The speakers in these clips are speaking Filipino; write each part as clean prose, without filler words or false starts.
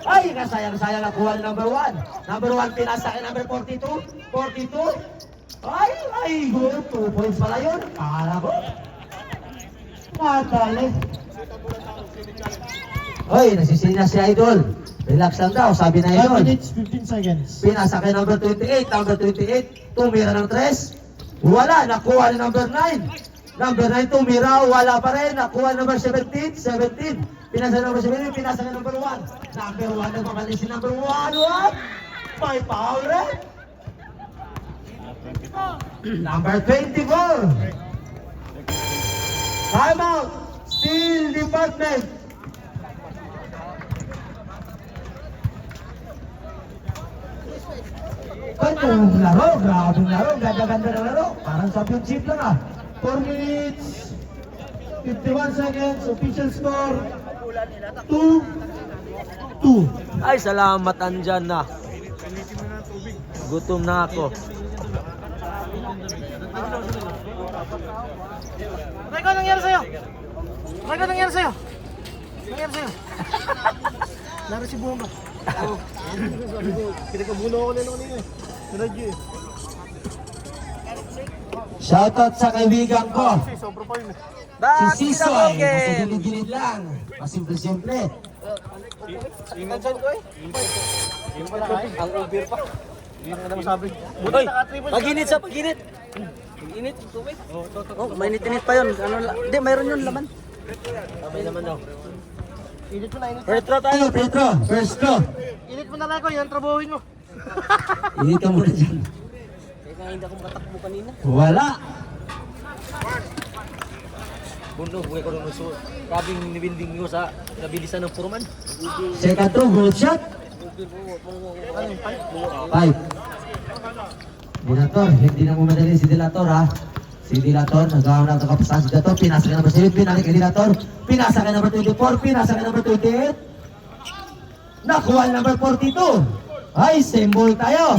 Ay, nasayang-sayang nakuha ni number 1. Number 1, pinasa kay number 42. 42. Ay, good. 2 points pala yun. Akala ko. Natali. Oy, nasisina si Idol. Relax lang daw, sabi na 5 Idol. minutes, 15 seconds. Pinasa kay number 28. Number 28, tumira ng 3. Wala, nakuha ni number 9. Number 9, tumira, wala pa rin. Nakuha number 17. 17. Pinasa number 17, pinasa kay number 1. Number 1, nagpapalin si number 1. What? May power eh. Number 24. Time out. Steel Department. Gandang laro, grabing laro, ganda-ganda na laro. Parang championship lang ah. 4 minutes, 51 seconds, official score, 2-2. Ay, salamat, andyan na. Gutom na ako. Reko, nangyari sa'yo? Reko, nangyari sa'yo? Nangyari sa'yo? Laro si Bomba. Kinakabulo ako na kanina eh. Radyo eh. Shoutout sa kaibigan ko. Sobra pa yun eh. Si Sisoy, nasa gilid-gilid lang. Pasimple-simple. Ang over pa. Hindi na masabi. Butoy, pag-init sa pag-init. Pag-init, tubig. Oh, mainit-init pa yun. Hindi, mayroon yun laman. Sabay naman daw. Init mo na, init. Retro tayo, retro. First go. Init mo na lang ko, yan trabahuin mo. Init ka muna dyan. Kaya hindi akong katakbo kanina. Wala. Bundo, buhay ko rin uso. Grabing nibinding nyo sa nabilisan ng Purman. Second throw, good shot. 5. Dilator, hindi na mumadali si Dilator ha. Si Dilator, nagawa na ito kapasahan si Dilator. Pinasa ka number 7, pinalik kay Dilator. Pinasa ka number 24, pinasa ka number 28. Nakuha number 42. Ay, same ball tayo.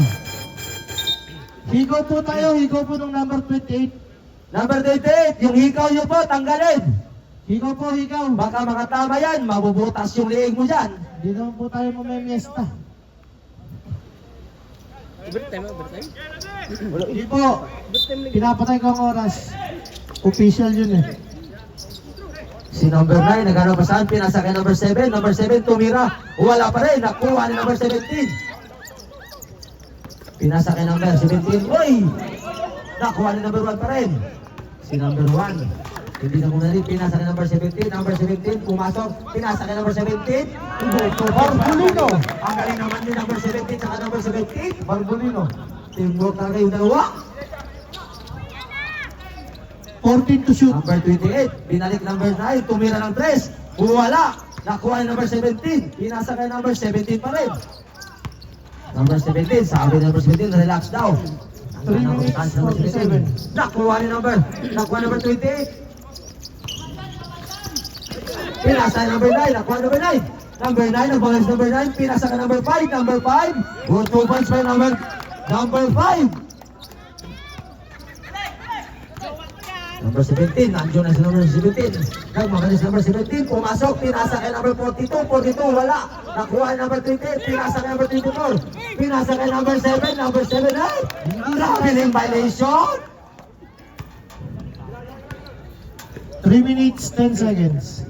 Higo po tayo, higo po ng number 28. Number 28, yung hikaw nyo po, tanggalin. Higo po, higaw. Baka makatama yan, mabubutas yung liig mo dyan. Hindi naman po tayo mamemiesta. Overtime, overtime. Hindi po. Pinapatay ko ang oras. Official yun eh. Si number 9, nagano pa saan, pinasa kay number 7. Number 7, tumira. Wala pa rin, nakuha ni number 17. Pinasa kay number 17. Uy! Nakuha ni number 1 pa rin. Si number 1. Hindi na muna rin, pinasa kay number 17. Number 17, pumasok. Pinasa kay number 17. Barbulino. Ang galing naman ni number 17 saka number 17. Barbulino. Teamwork talaga yung dalawa. 14 to shoot. Number 28, binalik number 9, tumira ng 3. Wala. Nakuha ni number 17. Pinasa kay number 17 pa rin. Number 17, sabi number 17, relax daw. 3 minutes, 47. Nakuha ni number 28. Pinasa ni number 9, nakuha number 9. Number 9, nagbagas number 9, pinasa ka number 5, number 5. Good 2 points by number 5. Number 17, nandiyo na si number 17. Nagmamalis number 17, pumasok, pinasa kay number 42, 42, wala. Nakuha ni number 28, pinasa kay number 24. Pinasa kay number 7, number 7 ay, traveling violation. 3 minutes, 10 seconds.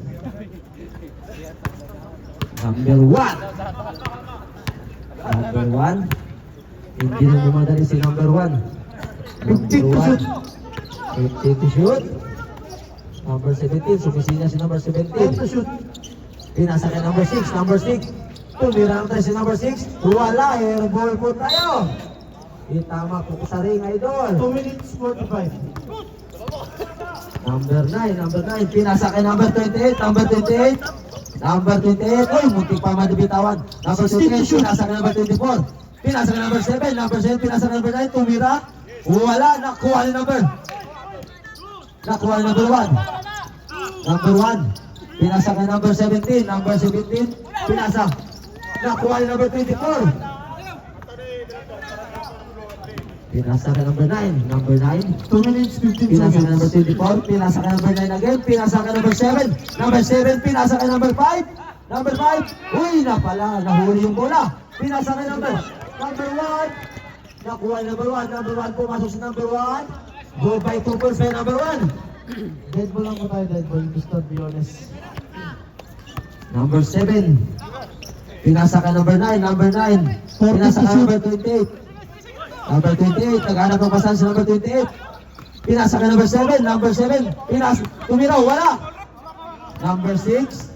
Number 1. Number 1. Hindi na bumadali si number 1. 50 to shoot. 50 to shoot. Number 17, sumisina si number 10 to 17. shoot. Pinasa kay number 6, number 6. Tumira ng 3 si number 6. Wala, airball po tayo. Itama po sa ring, idol. 2 minutes, 45. Number 9, pinasa kay number 28, number 28. Number 28, uy, muntik pa madibitawan. Number 28, pinasa kay number 24. Pinasa kay number 7, number 7, pinasa kay number 9, tumira. Wala, nakuha ni number 1. Number 1, pinasa kay number 17, number 17, pinasa. Nakuha ni number 24. Pinasa kay number 9, number 9. 2 minutes, 15 Pinasa ka number seconds. 24, pinasa ka number 9 again, pinasa ka number 7, number 7, pinasa ka number 5, Number 5. Uy, napala. Nahuli yung bola. Pinasa kay number 1. Nakuha number 1. Number 1 pumasok sa number 1. Go by 2 points by number 1. Dead ball lang po tayo, dead ball. To be honest. Number 7. Pinasa ka number 9. Number 9. Pinasa ka number 28. Number 28. Naghanap ng pasan sa number 28. Pinasa ka number 7. Number 7. Pinasa. Tumiraw. Wala. Number 6.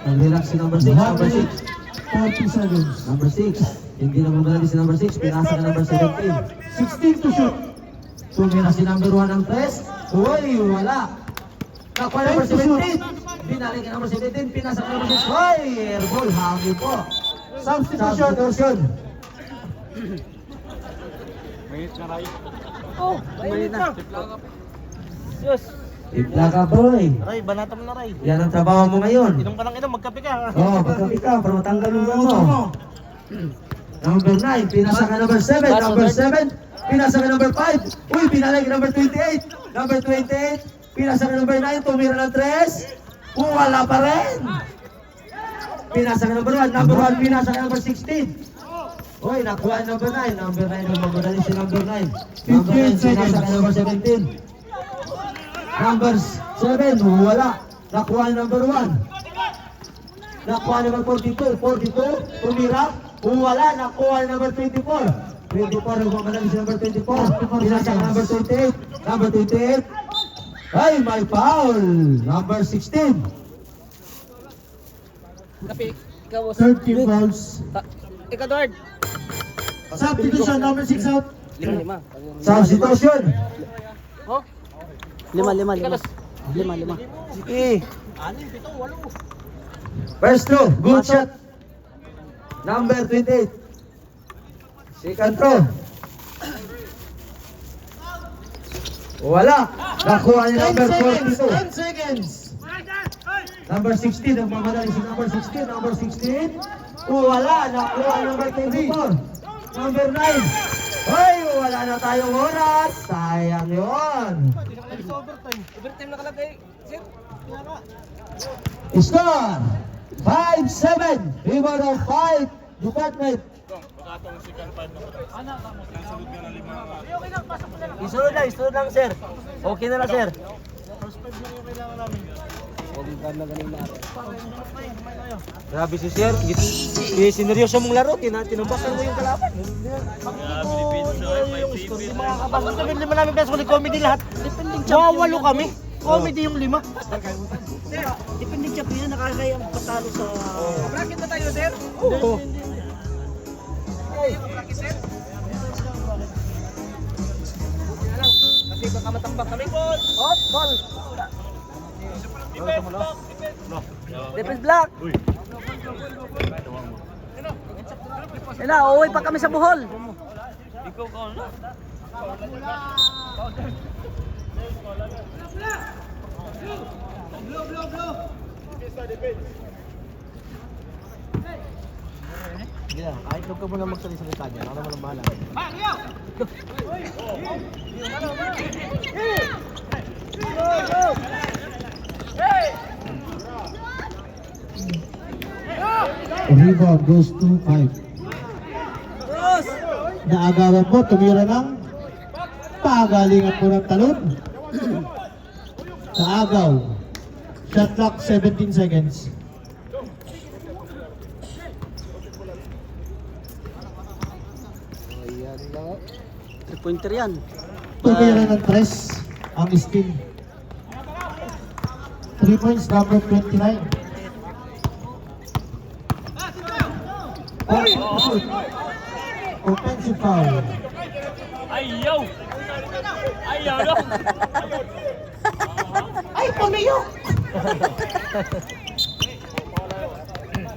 Nag-relax si number 6. Number 6. 40 seconds. Number 6. Hindi na bumalali si number 6. Pinasa ka number 17. 16 to shoot. Tumira si number 1 ng 3. Uy, wala. Nakuha number 17. Binalik ka number 17. Pinasa ka number 6. Uy, airball. Hangin po. Substitution. Substitution. Oh, mainit na. Yes. Tipla ka, boy. Ray, banata mo na, Ray. Yan ang trabaho mo ngayon. Inom ka lang inom, magkape ka. Oo, pagkapi ka para matanggal yung mo. Number 9, pinasa ka number 7. Number 7, pinasa ka number 5. Uy, pinalay ka number 28. Number 28, pinasa ka number 9. Tumira ng 3. Wala pa rin. Pinasa ka number 1. Number 1, pinasa ka number 16. Uy, nakuha ang number 9. Number 9, magmadali si number 9. Number 9, pinasa ka number 17. Number 7, wala. Nakuha ang number 1. Nakuha number 42. 42, tumira. Wala, nakuha ang number 24. 24, magmadali si number 24. Pinasa ka number 28. Number 28. Ay, may foul. Number 16. Kapi, ikaw. 30 fouls. Ikaw, Dord. Substitution, number 6 out. Lima. Substitution. Oh? Lima. Sige. First throw, good shot. Number 28. Second throw. Wala. Nakuha niya number 42. 10 seconds. Number 16, nagmamadali si number 16. Number 16. Wala. Nakuha number 24. Number 9. Hoy, wala na tayong oras. Sayang yun. Overtime na kalagay, sir. Score 5-7. Rebound of 5 department. Isunod lang, sir. Okay na lang, sir. Grabe si sir. Sineryoso mong laro. Tinumbakan mo yung kalaban. Hindi makakabasa. Sabihin 5 pesos ulit comedy lahat. Mawawalo kami. Comedy yung 5. Depending champion, nakakaya ang patalo sa... Bracket na tayo, sir? Oo. Kasi baka matambak kami. Hot ball. Defense block. Ela, uuwi pa kami sa Bohol. Ikaw ka na. Yeah, kahit huwag ka muna magsalita dyan, ako naman ang bahala. Rebound goes to 5. Naagawan mo, tumira ng pagalingan mo ng talon. Naagaw. Shot clock 17 seconds. Ayan lang. 3-pointer yan. Tumira ng 3 ang steal. 3 points, number 29. Offensive foul. Ayaw! Ayaw dong! Ay, pamiyok!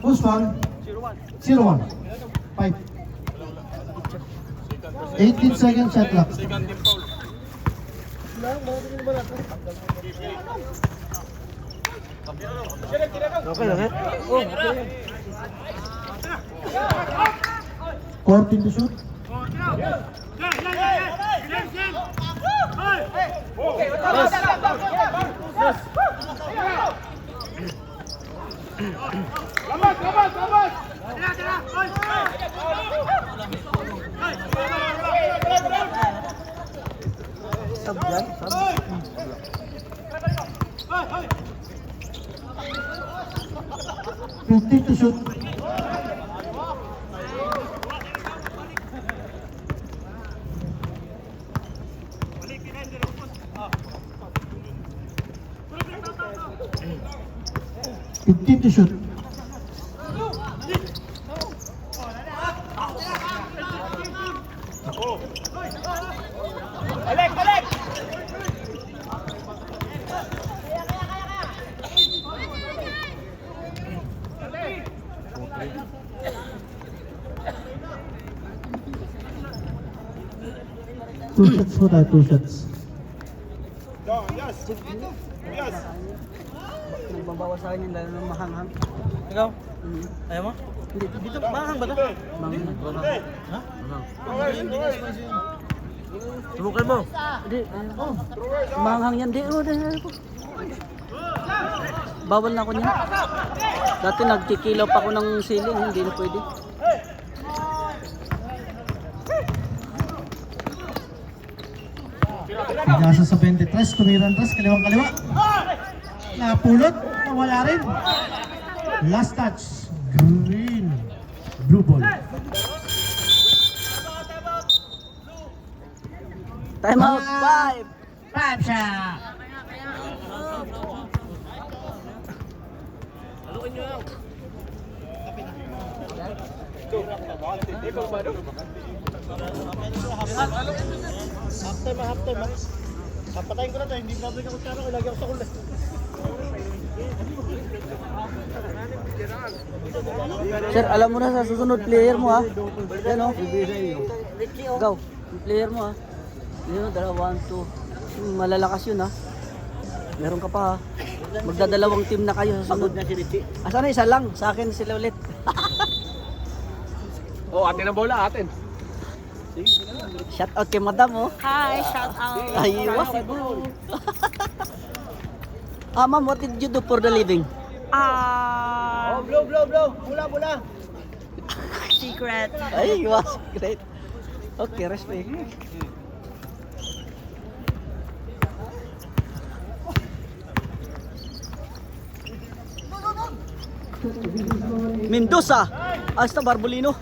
Who's foul? 0-1. 5. 18 seconds shot clock. Second team foul. Okay lang, eh? Oh, okay. 14 to shoot. Sab yan, sab. 15 to shoot. Fifteen to shoot. Two shots po tayo, 2 shots. Nagbabawas sa akin yung lalo ng mahanghang. Ikaw? Ayaw mo? Hindi, Dito, mahang ba ito? Manghang. Ha? Subukan mo. Hindi, mahanghang yan. Di, ko. Bawal na ako niyan. Dati nagkikilaw pa ako ng siling, hindi na pwede. Nasa sa 23, tumiran tras, kaliwang kaliwa. Napulot, nawala rin. Last touch, green. Blue ball. Time out, 5. 5 shot. Half time. Papatayin ko na ito, hindi babalik ako sa ano, lagi ako sa kulit. Sir, alam mo na sa susunod player mo ha. Yan o. Go. Yung player mo ha. Yun, 1, 2. Malalakas yun ha. Meron ka pa ha. Magdadalawang team na kayo sa sunod. Asa na isa lang? Sa akin sila ulit. Atin ang bola, atin. Shout out kay madam oh. Hi, shout out. Ay, wow. Ma'am, what did you do for the living? Blow. Bula. Secret. Ay, was great. Okay, respect. Mendoza, hasta Barbolino.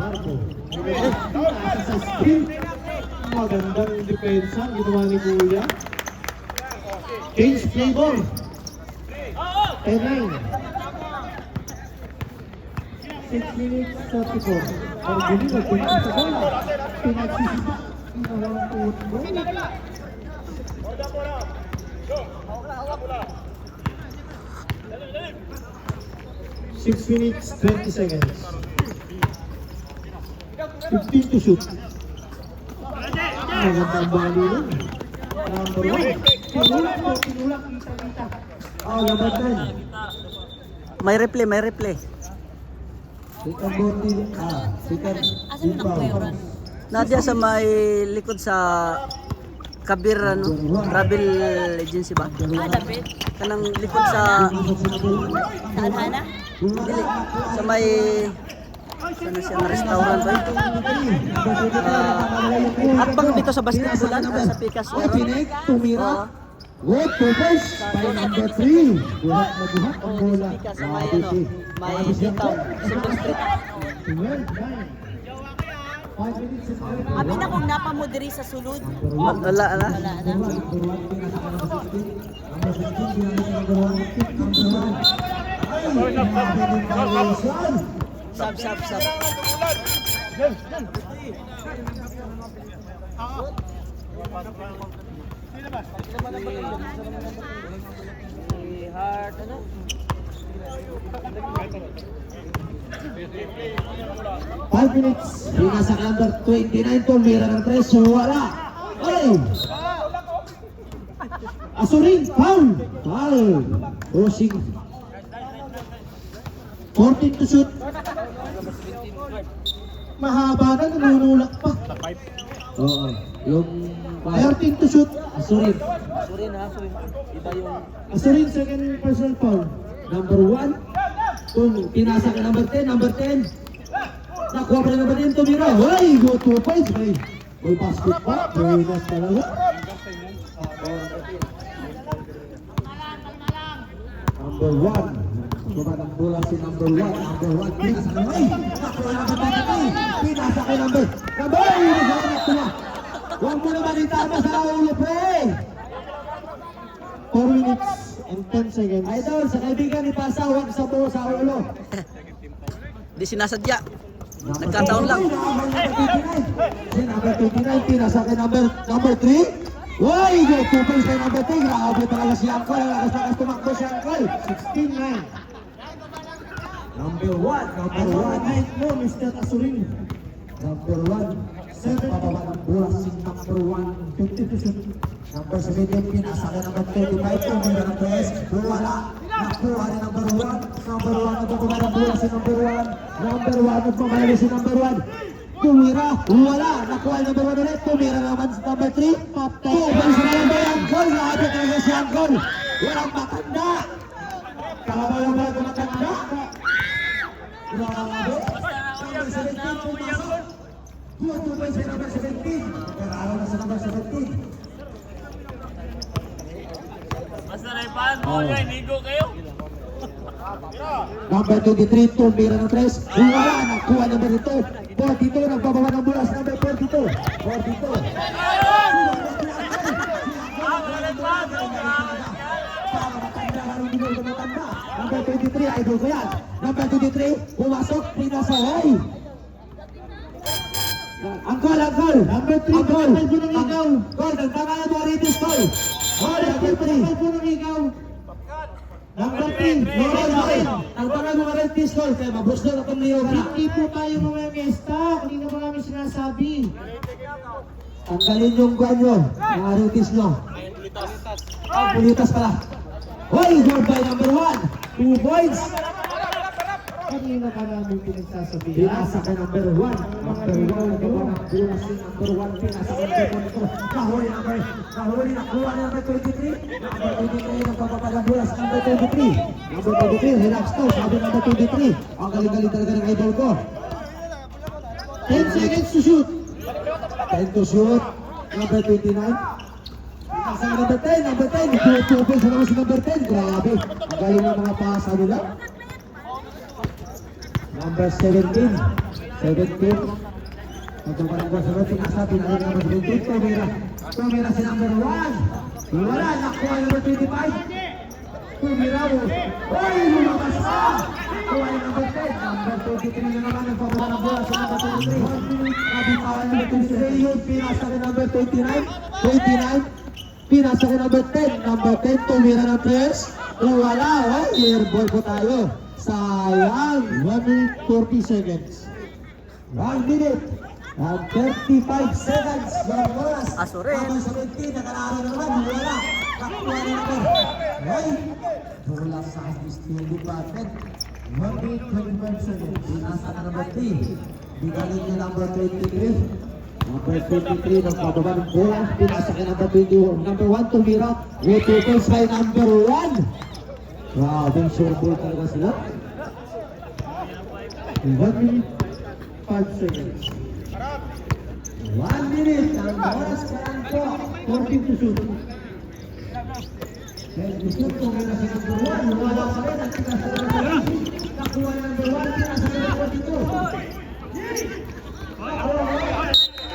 Marco. Sa screen. Magandang depensa, ginawa ni Kuya. Change flavor. 10-9. 6 minutes 34. Margulino, punta sa bola. Pinagsisisa. Inawang football. 6 minutes 20 seconds. 15 to shoot. Magandang bali nun. Number 1. Tinulak. Kita. Labatan. May replay. Second bote. Second inbound. Nadia sa may likod sa Kabir ano, travel agency ba? David. Kanang likod sa Saan, Hana? dili, sa may sana siya na restaurant ba? At bang dito sa basketball ano sa Pikas? Opinek, tumira. Good to base by number 3. Buhat na buhat ang Oh, bola. sa Pikas sa may ano, may D-Town, Silver Street. 12-9. 5 minutes and 30. Abi na kung napa mo diri sa sulod. Wala na. Wala na. Sab. Heart ano? 5 minutes. Pinasa ka number 29. Tumira ng 3. So wala. Ay! Asurin. Foul. Crossing. 14 to shoot. Mahaba na. Nanunulak pa. Oo. Yung 13 to shoot. Asurin. Sorry na, so iba yung Asurin second personal foul. Number 1. Pinasa kay number 10, number 10. Nakuha pa rin number 10, tumira. Hoy, go 2 points. May basket pa. Very nice talaga. Number 1. Baba ng bola si number 1. Number 1. Pinasa kay Ay! Nakuha number 23. Pinasa kay number. Ay! Nakuha. Huwag mo naman itama sa ulo, pre. 4 minutes and 10 seconds. Idol, sa kaibigan ipasa, huwag sa buo sa ulo. Di sinasadya. Nagkataon lang. Si number 29, pinasa kay number 3. Uy, go 2 points kay number 3. Grabe talaga si Angkol. Lakas tumakbo si Angkol. 16-9. Number 1, number 1. Night mo, Mr. Tasurin. Number 1. Sa pababa ng bola si number 1. 50%. Number 17, pinasa kay number 25. Tumira ng press. Wala. Nakuha ni number 1. Number 1, nagpapaba ng bola si number 1. Number 1, nagpapahali si number 1. Tumira. Wala. Nakuha ni number 1 ulit. Tumira naman si number 3. Tubay sa number 1. Angkol. Grabe talaga si Angkol. Walang matanda. Kalabaw lang ba matanda? Grabe. Number 17, pumasok. Tubay sa number 17. Pero na sa number 17. Basta na ipaan mo yan, ligo kayo. Number 23, tumira ng 3. Wala, nakuha naman ito. 42, nagbababa ng bola sa number 42. 42. Number 23, idol ko yan. Number 23, pumasok, pinasaway. Angkol. Number 3, Angkol. bakal po ng ikaw. Angkol, nagtama na mo Ritis, Tol. Number Bakal 3. po ng ikaw. Number 3, Nagtama mo Ritis, Tol. Kaya mabusdo na itong liyo ka na. hindi po tayo mamamesta. Kanina pa namin sinasabi. Tanggalin yung guwan nyo, mga rutis nyo. Pulitas pala. Hoy, goal by number 1. 2 points. Kanina pa namin pinagsasabi. Pinasa kay number 1. Number 1, gawa ng bola si number 1. Pinasa kay number 1. Nahuli, nakuha ni number 23. Number 23, nagpapapa ng bola si number 23. Number 23, relax to, sabi number 23. Ang galing-galing talaga ng idol ko. 10 seconds to shoot. 10 to shoot. Number 29. Pinasa kay number 10. Number 10, 2 points na naman si number 10. Grabe. Ang galing ng mga pasa nila. Number 17. 17. Nagpapalang sa roting asa. Pinalik number 17. Tumira si number 1. Wala. Nakuha number 25. Tumira mo. Uy! Lumabas ka! Nakuha yung number 10. Number 23 na naman. Nagpapalang bola sa number 23. Nabitawan number 23. Yun. Pinasa kay number 29. 29. Pinasa kay number 10. Number 10. Tumira ng press. Wala. Airball po tayo. Sayang! 1 minute 40 seconds. 1 minute and 35 seconds yung oras. Aso rin. Number 17, nakalaro na naman. Wala. Nakuha na naman. Ay! Wala sa Christian Department. 1 minute 25 seconds. Pinasa ka number 3. Bigaling niya number 23. Number 23, nagpababa ng bola. Pinasa ka number 21. Number 1, tumira. With 2 points by number 1. Grabe, sure ball talaga sila. 1 minute 5 seconds. 1 minute ang oras pa lang po. 40 to shoot. Dahil gusto ko na si number 1. Wala pa rin ang pinasa ka number 1. Nakuha ng number 1, pinasa ka number 42.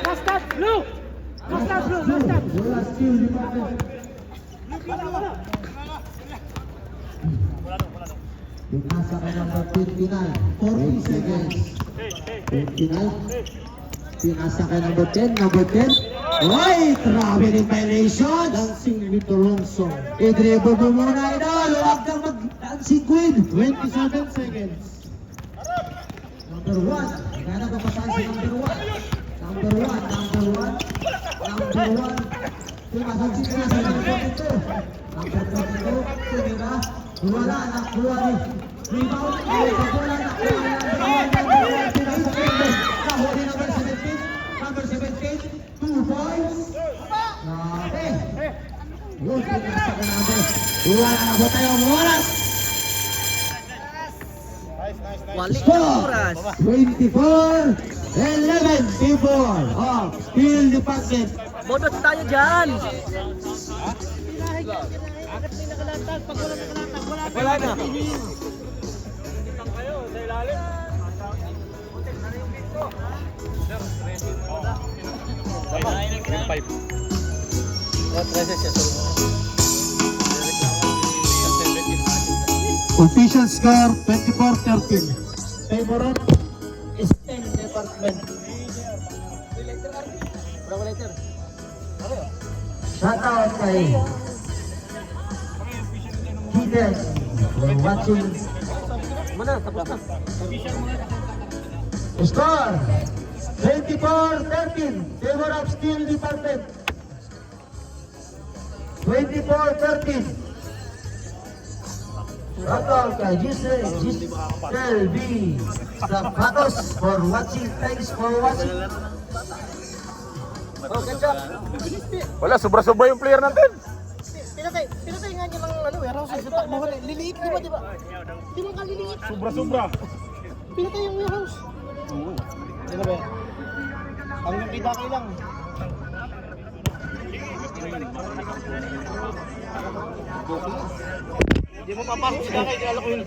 Last stop, blue! Last stop, blue! Last stop! Wala skill department. Pinasa ka number 29. 40 seconds. 29. Pinasa ka number 10. Number 10. Right! Grabe rin violation. Dancing with the wrong song. I-dribble mo muna, idol. Huwag kang mag-dancing queen. 27 seconds. Number 1. Naghanap pa tayo si number 1. Number 1. Number 1. Number 1. Pinasa si number 42. Number 42. Tumira. Wala. Nakuha ni. Rebound. Wala. Nakuha ni. Pinasa ka number. Kahuli number 17. Number 17. 2 points. Grabe. Yun. Pinasa ka number. Wala na po tayo. Oras. Yes. 24-11 T4 of Steel Department. Bonus tayo dyan. Wala na. Official score 24-13. Favorite Steel Department. Shoutout kay Hidden for watching. Mana, tapos na. Score 24-13. Favor of Steel Department. 24-13. Shoutout kay Giselle B. Zapatos for watching. Thanks for watching. Oh, ganda. Wala, sobra-sobra yung player natin. Pinatay nga niya ng ano, warehouse sa takbuhan eh. Liliit, di ba? Di ba kaliliit? Sobra-sobra. Pinatay yung warehouse. Di ba? Hanggang kita kayo lang. Di mo papasok sila kayo, kaya ko yun.